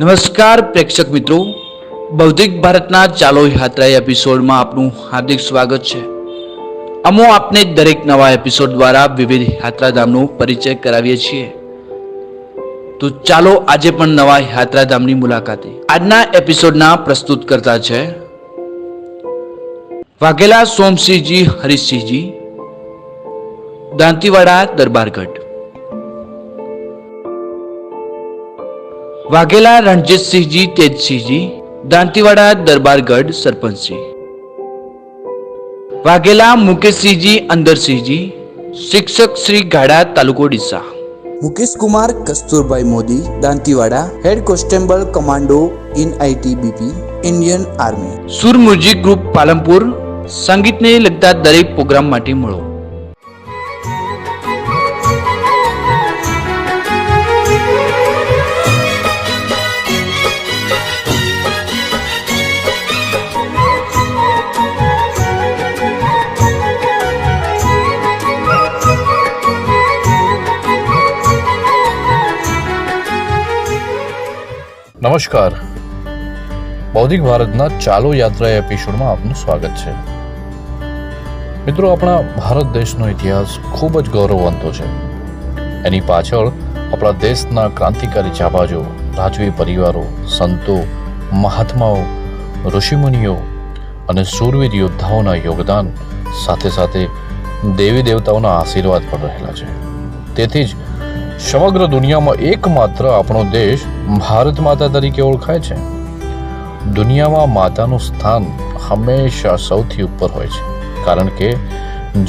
નમસ્કાર પ્રેક્ષક મિત્રો, બૌદ્ધિક ભારતના ચાલો યાત્રા એપિસોડમાં આપનું હાર્દિક સ્વાગત છે. અમો આપને દરેક નવા એપિસોડ દ્વારા વિવિધ યાત્રાધામનો પરિચય કરાવીએ છીએ. તો ચાલો આજે પણ નવા યાત્રાધામની મુલાકાતે. આજના એપિસોડના પ્રસ્તુત કરતા છે વાઘેલા સોમસિંહજી હરીશસિંહજી, દાંતીવાડા દરબારગઢ. વાઘેલા રણજીતસિંહજી તેજસિંહજી, દાંતીવાડા દરબારગઢ સરપંચશ્રી. વાઘેલા મુકેશસિંહજી અંદરસિંહજી, શિક્ષક શ્રી ગાડા તાલુકો Deesa. Mukesh Kumar Kasturbhai Modi, Dantiwada, head constable commando in ITBP, Indian Army. Sur music group Palanpur, સંગીતને લગતા દરેક પ્રોગ્રામ માટે મળો. નમસ્કાર, બૌદ્ધિક ભારતના ચાલો યાત્રા એપિસોડમાં આપનું સ્વાગત છે. મિત્રો, આપણા ભારત દેશનો ઇતિહાસ ખૂબ જ ગૌરવવંતો છે. એની પાછળ આપણા દેશના ક્રાંતિકારી જાબાજો, રાજવી પરિવારો, સંતો, મહાત્માઓ, ઋષિમુનિઓ અને શૂરવીર યોદ્ધાઓના યોગદાન સાથે સાથે દેવી દેવતાઓના આશીર્વાદ પણ રહેલા છે. તેથી જ સમગ્ર દુનિયામાં એકમાત્ર આપણો દેશ ભારત માતા તરીકે ઓળખાય છે. દુનિયામાં માતાનું સ્થાન હંમેશા સૌથી ઉપર હોય છે, કારણ કે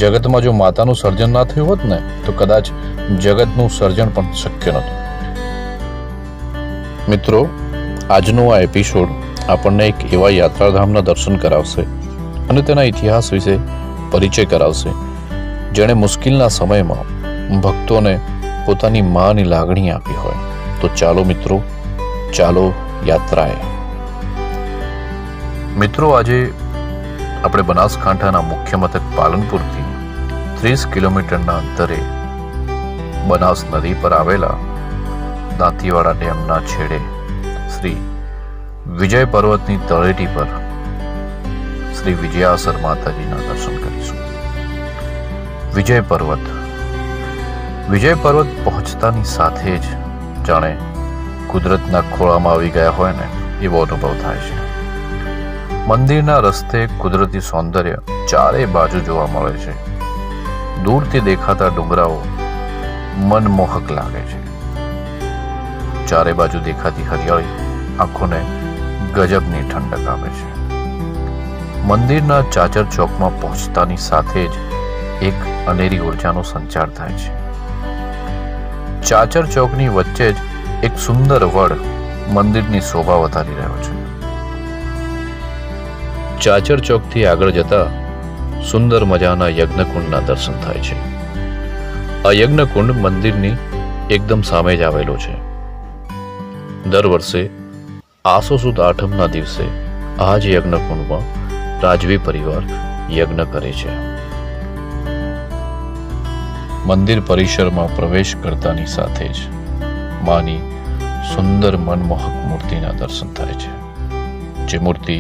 જગતમાં જો માતાનું સર્જન ના થયું હોત ને તો કદાચ જગતનું સર્જન પણ શક્ય નહોતું. મિત્રો, આજનો આ એપિસોડ આપણને એક એવા યાત્રાધામના દર્શન કરાવશે અને તેના ઇતિહાસ વિશે પરિચય કરાવશે, જેણે મુશ્કેલના સમયમાં ભક્તોને પોતાની માની લાગણી આપી હોય. તો ચાલો મિત્રો, ચાલો યાત્રાએ. મિત્રો, આજે આપણે બનાસકાંઠાના મુખ્ય મથક પાલનપુરથી 30 કિલોમીટરના અંતરે બનાસ નદી પર આવેલા દાંતીવાડા ડેમના છેડે શ્રી વિજય પર્વતની તળેટી પર શ્રી વિજયાસર માતાજીના દર્શન કરીશું. વિજય પર્વત પહોંચતાની સાથે જ જાણે કુદરતના ખોળામાં આવી ગયા હોય ને એવો અનુભવ થાય છે. મંદિરના રસ્તે કુદરતી સૌંદર્ય ચારે બાજુ જોવા મળે છે. દૂરથી દેખાતા ડુંગરાઓ મનમોહક લાગે છે. ચારે બાજુ દેખાતી હરિયાળી આંખોને ગજબની ઠંડક આપે છે. મંદિરના ચાચર ચોકમાં પહોંચતાની સાથે જ એક અનેરી ઉર્જાનો સંચાર થાય છે. ચાચર ચોકની વચ્ચે જ એક સુંદર વડ મંદિરની શોભા વધારી રહ્યો છે. ચાચર ચોકથી આગળ જતા સુંદર મજાના યજ્ઞકુંડના દર્શન થાય છે. આ યજ્ઞકુંડ મંદિરની એકદમ સામે જ આવેલો છે. દર વર્ષે આસો સુદ આઠમના દિવસે આ જ યજ્ઞકુંડમાં રાજવી પરિવાર યજ્ઞ કરે છે. મંદિર પરિસરમાં પ્રવેશ કરતાની સાથે જ માની સુંદર મનમોહક મૂર્તિના દર્શન થાય છે. જે મૂર્તિ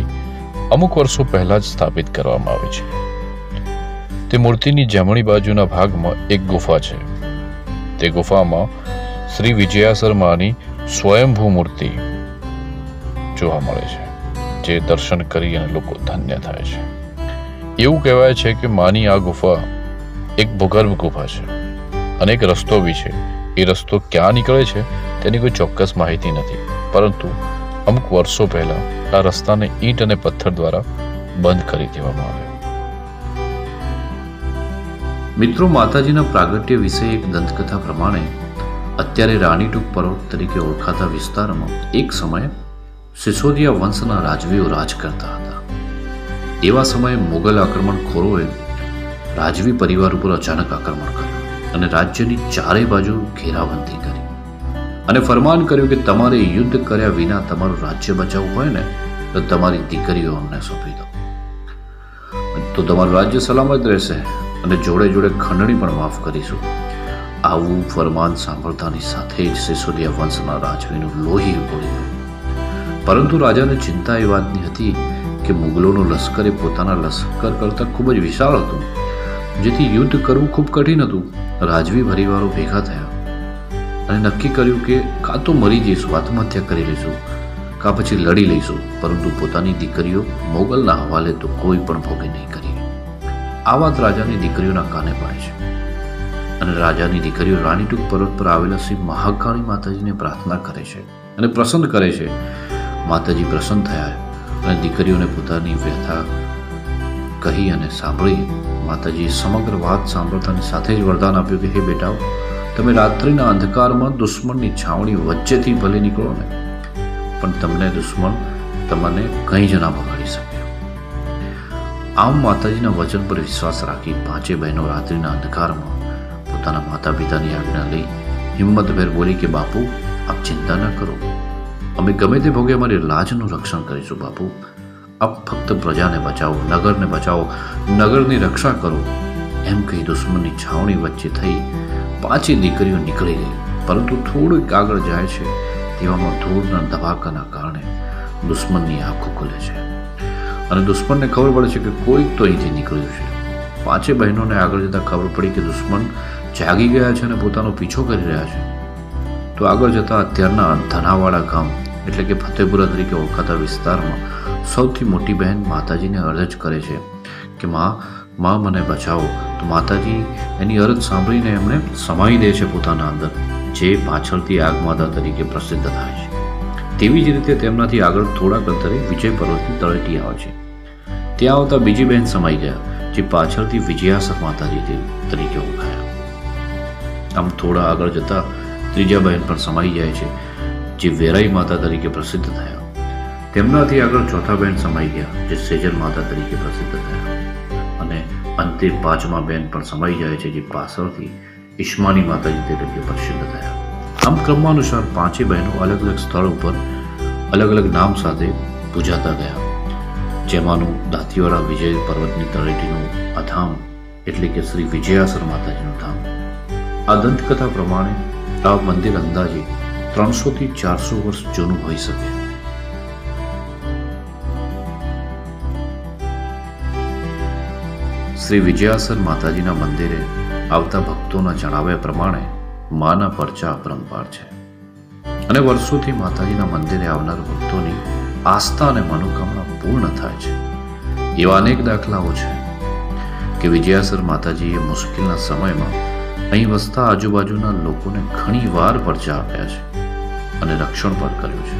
અમુક વર્ષો પહેલા જ સ્થાપિત કરવામાં આવી છે. તે મૂર્તિની જમણી બાજુના ભાગમાં એક ગુફા છે. તે ગુફામાં શ્રી વિજયાસર માની સ્વયંભૂ મૂર્તિ જોવા મળે છે, જે દર્શન કરી અને લોકો ધન્ય થાય છે. એવું કહેવાય છે કે માની આ ગુફા એક ભૂગર્ભ ગુફા છે અને એક રસ્તો બી છે. એ રસ્તો ક્યાં નીકળે છે તેની કોઈ ચોક્કસ માહિતી નથી, પરંતુ અમુક વર્ષો પહેલા આ રસ્તાને ઈંટ અને પથ્થર દ્વારા બંધ કરી દેવામાં આવ્યો. મિત્રો, માતાજીના પ્રાગટ્ય વિશે એક દંતકથા પ્રમાણે અત્યારે રાણીટૂક પર્વત તરીકે ઓળખાતા વિસ્તારમાં એક સમયે સિસોદિયા વંશના રાજવીઓ રાજ કરતા હતા. એવા સમયે મુગલ આક્રમણખોરોએ રાજવી પરિવાર ઉપર અચાનક આક્રમણ કર્યું અને રાજ્યની ચારે બાજુ ઘેરાબંધી કરી અને ફરમાન કર્યું કે તમારે યુદ્ધ કર્યા વિના તમારું રાજ્ય બચાવવું હોય ને તો તમારી દીકરીઓ અમને સોંપી દો, તો તમારું રાજ્ય સલામત રહેશે અને જોડે જોડે ખંડણી પણ માફ કરીશું. આવું ફરમાન સાંભળતાની સાથે જ સિસોદિયા વંશના રાજવીનું લોહી ઉકળી ગયું પરંતુ રાજાને ચિંતા એ વાતની હતી કે મુગલોનું લશ્કર એ પોતાના લશ્કર કરતાં ખૂબ જ વિશાળ હતું, જેથી યુદ્ધ કરવું ખૂબ કઠિન હતું. રાજવી પરિવારો ભેગા થયા અને નક્કી કર્યું કે કાં તો મરી જઈશું, આત્મહત્યા કરી લઈશું, કાં પછી લડી લઈશું, પરંતુ પોતાની દીકરીઓ મોગલના હવાલે તો કોઈ પણ ભોગે નહીં કરી. આ વાત રાજાની દીકરીઓના કાને પડે છે અને રાજાની દીકરીઓ રાણીટૂક પર્વત પર આવેલા શ્રી મહાકાળી માતાજીને પ્રાર્થના કરે છે અને પ્રસન્ન કરે છે. માતાજી પ્રસન્ન થયા અને દીકરીઓને પોતાની વ્યથા કહી અને સાંભળી માતાજીએ સમગ્ર વાત સાંભળતાની સાથે જ વરદાન આપ્યું કે હે બેટાઓ, તમે રાત્રિના અંધકારમાં દુશ્મનની છાવણી વચ્ચેથી ભલે નીકળો ને, પણ તમને દુશ્મન તમને કંઈ જ ના બગાડી શકે. આમ માતાજીના વચન પર વિશ્વાસ રાખી પાંચે બહેનો રાત્રિના અંધકારમાં પોતાના માતા પિતાની આજ્ઞા લઈ હિંમતભેર બોલી કે બાપુ, આપ ચિંતા ન કરો, અમે ગમે તે ભોગે અમારી લાજનું રક્ષણ કરીશું. બાપુ, આપ ફક્ત પ્રજાને બચાવો, નગરને બચાવો, નગરની રક્ષા કરો. એમ કહી દુશ્મનની છાવણી વચ્ચે થઈ પાંચે દીકરીઓ નીકળી ગઈ. પરંતુ થોડુંક આગળ જાય છે તેવામાં ધૂળના ધબાકાના કારણે દુશ્મનની આંખો ખુલે છે અને દુશ્મનને ખબર પડે છે કે કોઈક તો અહીંથી નીકળ્યું છે. પાંચે બહેનોને આગળ જતાં ખબર પડી કે દુશ્મન જાગી ગયા છે અને પોતાનો પીછો કરી રહ્યા છે. તો આગળ જતાં અત્યારના ધનાવાળા ગામ એટલે કે ફતેપુરા તરીકે ઓળખાતા વિસ્તારમાં સૌથી મોટી બહેન માતાજીને અરજ કરે છે કે માં મને બચાવો. તો માતાજી એની અરજ સાંભળીને એમણે સમાઈ દે છે પોતાના અંદર, જે પાછળથી આગમાતા તરીકે પ્રસિદ્ધ થાય છે. તેવી જ રીતે તેમનાથી આગળ થોડાક અંતરે વિજય પર્વતની તળેટી આવે છે. ત્યાં આવતા બીજી બહેન સમાઈ ગયા, જે પાછળથી વિજયાસર માતાજી તરીકે ઓળખાયા. આમ થોડા આગળ જતા ત્રીજા બહેન પણ સમાઈ જાય છે, જે વેરાઈ માતા તરીકે પ્રસિદ્ધ થયા. તેમનાથી આગળ ચોથા બહેન સમાઈ ગયા, જે સેજલ માતા તરીકે પ્રસિદ્ધ થયા. અને અંતે પાંચમા બહેન પણ સમાઈ જાય છે, જે પાછળથી ઈશ્માની માતાજી તરીકે પ્રસિદ્ધ થયા. આમ ક્રમાનુસાર પાંચે બહેનો અલગ અલગ સ્થળ ઉપર અલગ અલગ નામ સાથે પૂજાતા ગયા, જેમાંનું દાંતીવાડા વિજય પર્વતની તળેટીનું આ ધામ એટલે કે શ્રી વિજયાસર માતાજીનું ધામ. આ દંતકથા પ્રમાણે આ મંદિર અંદાજે 300 થી 400 વર્ષ જૂનું હોઈ શકે. શ્રી વિજયાસર માતાજીના મંદિરે આવતા ભક્તોના જણાવ્યા પ્રમાણે માના પરચા અપરંપાર છે અને વર્ષોથી માતાજીના મંદિરે આવનાર ભક્તોની આસ્થા અને મનોકામના પૂર્ણ થાય છે. એવા અનેક દાખલાઓ છે કે વિજયાસર માતાજીએ મુશ્કેલના સમયમાં અહીં વસતા આજુબાજુના લોકોને ઘણી વાર પરચા આપ્યા છે અને રક્ષણ પણ કર્યું છે.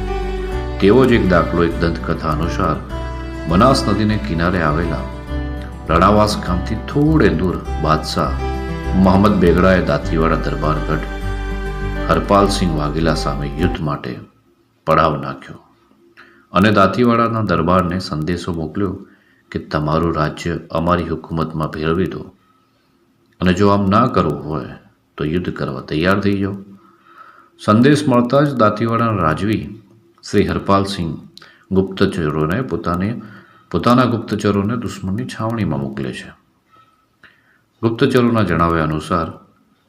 તેવો જ એક દાખલો એક દંતકથા અનુસાર બનાસ નદીને કિનારે આવેલા રણાવાસ ગામથી થોડે દૂર બાદશાહ મોહમ્મદ બેગડાએ દાંતીવાડા દરબારગઢ હરપાલસિંહ વાઘેલા સામે યુદ્ધ માટે પડાવ નાખ્યો અને દાંતીવાડાના દરબારને સંદેશો મોકલ્યો કે તમારું રાજ્ય અમારી હુકુમતમાં ભેળવી દો અને જો આમ ના કરવું હોય તો યુદ્ધ કરવા તૈયાર થઈ જાઓ. સંદેશ મળતા જ દાંતીવાડાના રાજવી શ્રી હરપાલસિંહ ગુપ્તચરોને પોતાના ગુપ્તચરોને દુશ્મનની છાવણીમાં મોકલે છે. ગુપ્તચરોના જણાવ્યા અનુસાર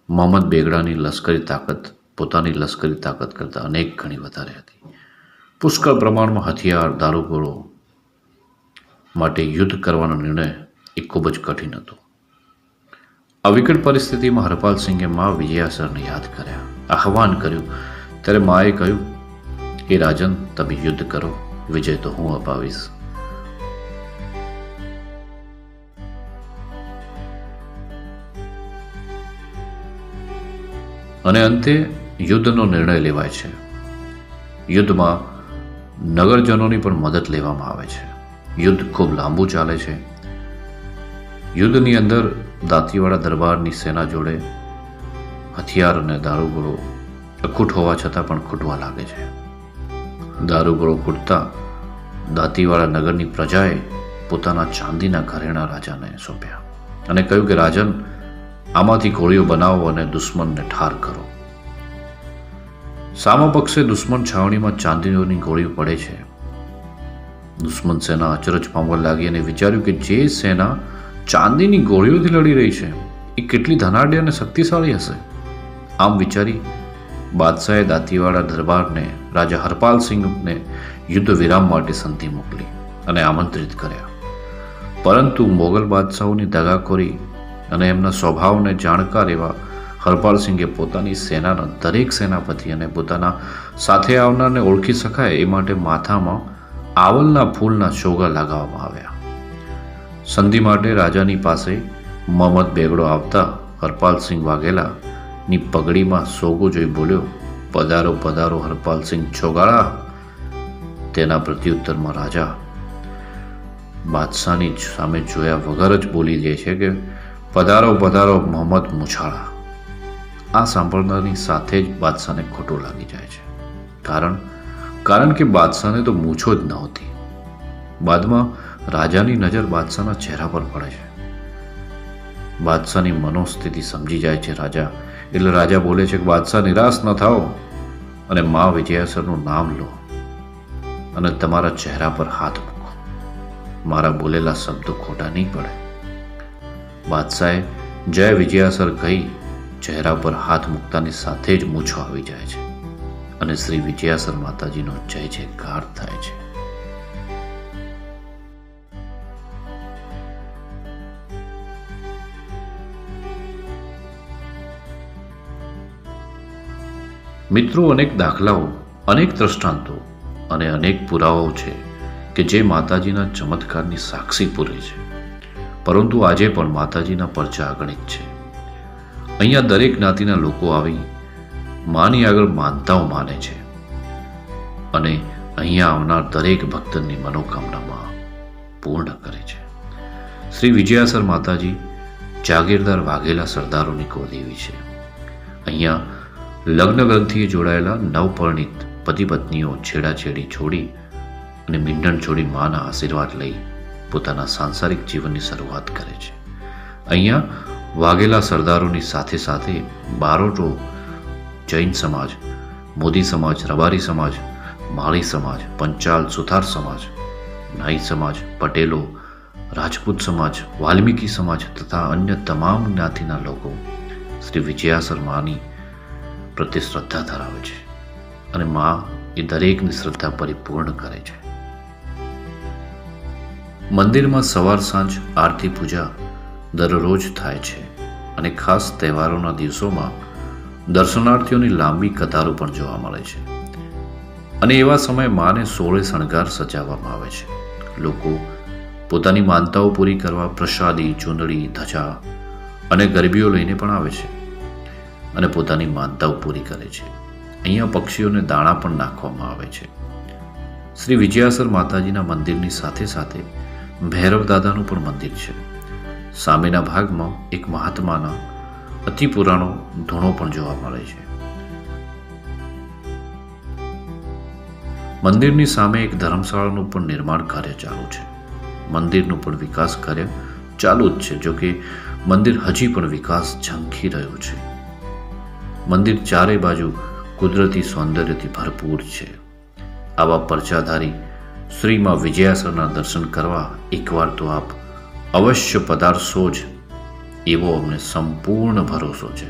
મોહમ્મદ બેગડાની લશ્કરી તાકાત પોતાની લશ્કરી તાકાત કરતાં અનેક ગણી વધારે હતી. પુષ્કળ પ્રમાણમાં હથિયાર, દારૂગોળો માટે યુદ્ધ કરવાનો નિર્ણય એ ખૂબ જ કઠિન હતો. આ વિકટ પરિસ્થિતિમાં હરપાલસિંહે મા વિજયાસરને યાદ કર્યા, આહ્વાન કર્યું. ત્યારે માએ કહ્યું કે રાજન, તમે યુદ્ધ કરો, વિજય તો હું અપાવીશ. અને અંતે યુદ્ધનો નિર્ણય લેવાય છે. યુદ્ધમાં નગરજનોની પણ મદદ લેવામાં આવે છે. યુદ્ધ ખૂબ લાંબુ ચાલે છે. યુદ્ધની અંદર દાંતીવાડા દરબારની સેના જોડે હથિયાર અને દારૂગોળો અખૂટ હોવા છતાં પણ ખૂટવા લાગે છે. દારૂગોળો ખૂટતા દાંતીવાડા નગરની પ્રજાએ પોતાના ચાંદીના ઘરેણા રાજાને સોંપ્યા અને કહ્યું કે રાજન, આમાંથી ગોળીઓ બનાવો અને દુશ્મનને ઠાર કરો. સામા પક્ષે દુશ્મન છાવણીમાં ચાંદીઓની ગોળીઓ પડે છે. દુશ્મન સેના અચરજ પામવા લાગી અને વિચાર્યું કે જે સેના ચાંદીની ગોળીઓથી લડી રહી છે એ કેટલી ધનાઢ્ય અને શક્તિશાળી હશે. આમ વિચારી બાદશાહે દાંતીવાડા દરબારને રાજા હરપાલ સિંહને યુદ્ધ વિરામ માટે સંધિ મોકલી અને આમંત્રિત કર્યા. પરંતુ મોગલ બાદશાહોની દગાખોરી અને એમના સ્વભાવને જાણકાર એવા હરપાલ સિંહે પોતાની સેનાના દરેક સેનાપતિ અને પોતાના સાથે આવનારને ઓળખી શકાય એ માટે માથામાં આવલના ફૂલના ચોગા લગાવવામાં આવ્યા. સંધિ માટે રાજાની પાસે મોહમ્મદ બેગડો આવતા હરપાલસિંહ વાઘેલાની પગડીમાં સોગો જોઈ બોલ્યો, પધારો પધારો હરપાલસિંહ છોગાળા. તેના પ્રત્યુત્તરમાં રાજા બાદશાહની સામે જોયા વગર જ બોલી લે છે કે પધારો પધારો મોહમ્મદ મુછાળા. આ સાંભળનારની સાથે જ બાદશાહને ખોટું લાગી જાય છે. કારણ કે બાદશાહને તો મૂછો જ નહોતી. બાદમાં રાજાની નજર બાદશાહના ચહેરા પર પડે છે. બાદશાહની મનોસ્થિતિ સમજી જાય છે રાજા. એટલે રાજા બોલે છે કે બાદશાહ નિરાશ ન થાઓ અને મા વિજયાસરનું નામ લો અને તમારા ચહેરા પર હાથ મૂકો. મારા બોલેલા શબ્દો ખોટા નહીં પડે. બાદશાહે જય વિજયાસર કહી ચહેરા પર હાથ મૂકતાની સાથે જ મૂછો આવી જાય છે અને શ્રી વિજયાસર માતાજીનો જય જયકાર થાય છે. મિત્રો, અનેક દાખલાઓ, અનેક દ્રષ્ટાંતો અને અનેક પુરાવાઓ છે કે જે માતાજીના ચમત્કારની સાક્ષી પૂરે છે. પરંતુ આજે પણ માતાજીના પરચા અગણિત છે. અહીંયા દરેક જ્ઞાતિના લોકો આવી માની આગળ માનતાઓ માને છે અને અહીંયા આવનાર દરેક ભક્તની મનોકામનામાં પૂર્ણ કરે છે. શ્રી વિજયાસર માતાજી જાગીરદાર વાઘેલા સરદારોની કુળદેવી છે. અહીંયા લગ્ન ગ્રંથિએ જોડાયેલા નવપરિણીત પતિ પત્નીઓ છેડાછેડી છોડી અને મીંડણ છોડી માના આશીર્વાદ લઈ પોતાના સાંસારિક જીવનની શરૂઆત કરે છે. અહીંયા વાઘેલા સરદારોની સાથે સાથે બારોટો, જૈન સમાજ, મોદી સમાજ, રબારી સમાજ, માળી સમાજ, પંચાલ સુથાર સમાજ, નાઈ સમાજ, પટેલો, રાજપૂત સમાજ, વાલ્મીકી સમાજ તથા અન્ય તમામ જ્ઞાતિના લોકો શ્રી વિજયાસર માની પ્રત્યે શ્રદ્ધા ધરાવે છે અને મા એ દરેકની શ્રદ્ધા પરિપૂર્ણ કરે છે. મંદિરમાં સવાર સાંજ આરતી પૂજા દરરોજ થાય છે અને ખાસ તહેવારોના દિવસોમાં દર્શનાર્થીઓની લાંબી કતારો પણ જોવા મળે છે અને એવા સમયે માને 16 શણગાર સજાવવામાં આવે છે. લોકો પોતાની માનતાઓ પૂરી કરવા પ્રસાદી, ચૂંદડી, ધજા અને ગરબીઓ લઈને પણ આવે છે અને પોતાની માનતાઓ પૂરી કરે છે. અહીંયા પક્ષીઓને દાણા પણ નાખવામાં આવે છે. શ્રી વિજયાસર માતાજીના મંદિરની સાથે સાથે ભૈરવ દાદાનું પણ મંદિર છે. સામેના ભાગમાં એક મહાત્માના અતિ પુરાણો ધૂણો પણ જોવા મળે છે. મંદિરની સામે એક ધર્મશાળાનું પણ નિર્માણ કાર્ય ચાલુ છે. મંદિરનું પણ વિકાસ કાર્ય ચાલુ જ છે. જો કે મંદિર હજી પણ વિકાસ ઝંખી રહ્યું છે. મંદિર ચારે બાજુ કુદરતી સૌંદર્યથી ભરપૂર છે. આવા પરચાધારી શ્રીમાં વિજયાસરના દર્શન કરવા એકવાર તો આપ અવશ્ય પધારશો જ એવો અમને સંપૂર્ણ ભરોસો છે.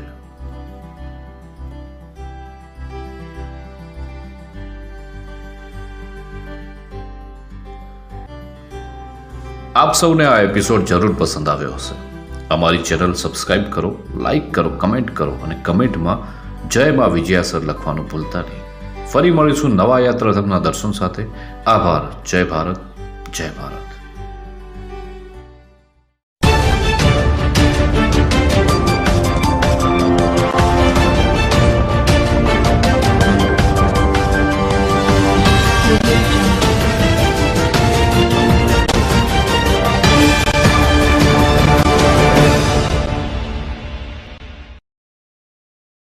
આપ સૌને આ એપિસોડ જરૂર પસંદ આવ્યો હશે. અમારી ચેનલ સબસ્ક્રાઇબ કરો, લાઈક કરો, કમેન્ટ કરો અને કમેન્ટમાં જય મા વિજયાસર લખવાનું ભૂલતા નહીં. ફરી મળીશું નવા યાત્રાધામના દર્શન સાથે. આભાર. જય ભારત, જય ભારત.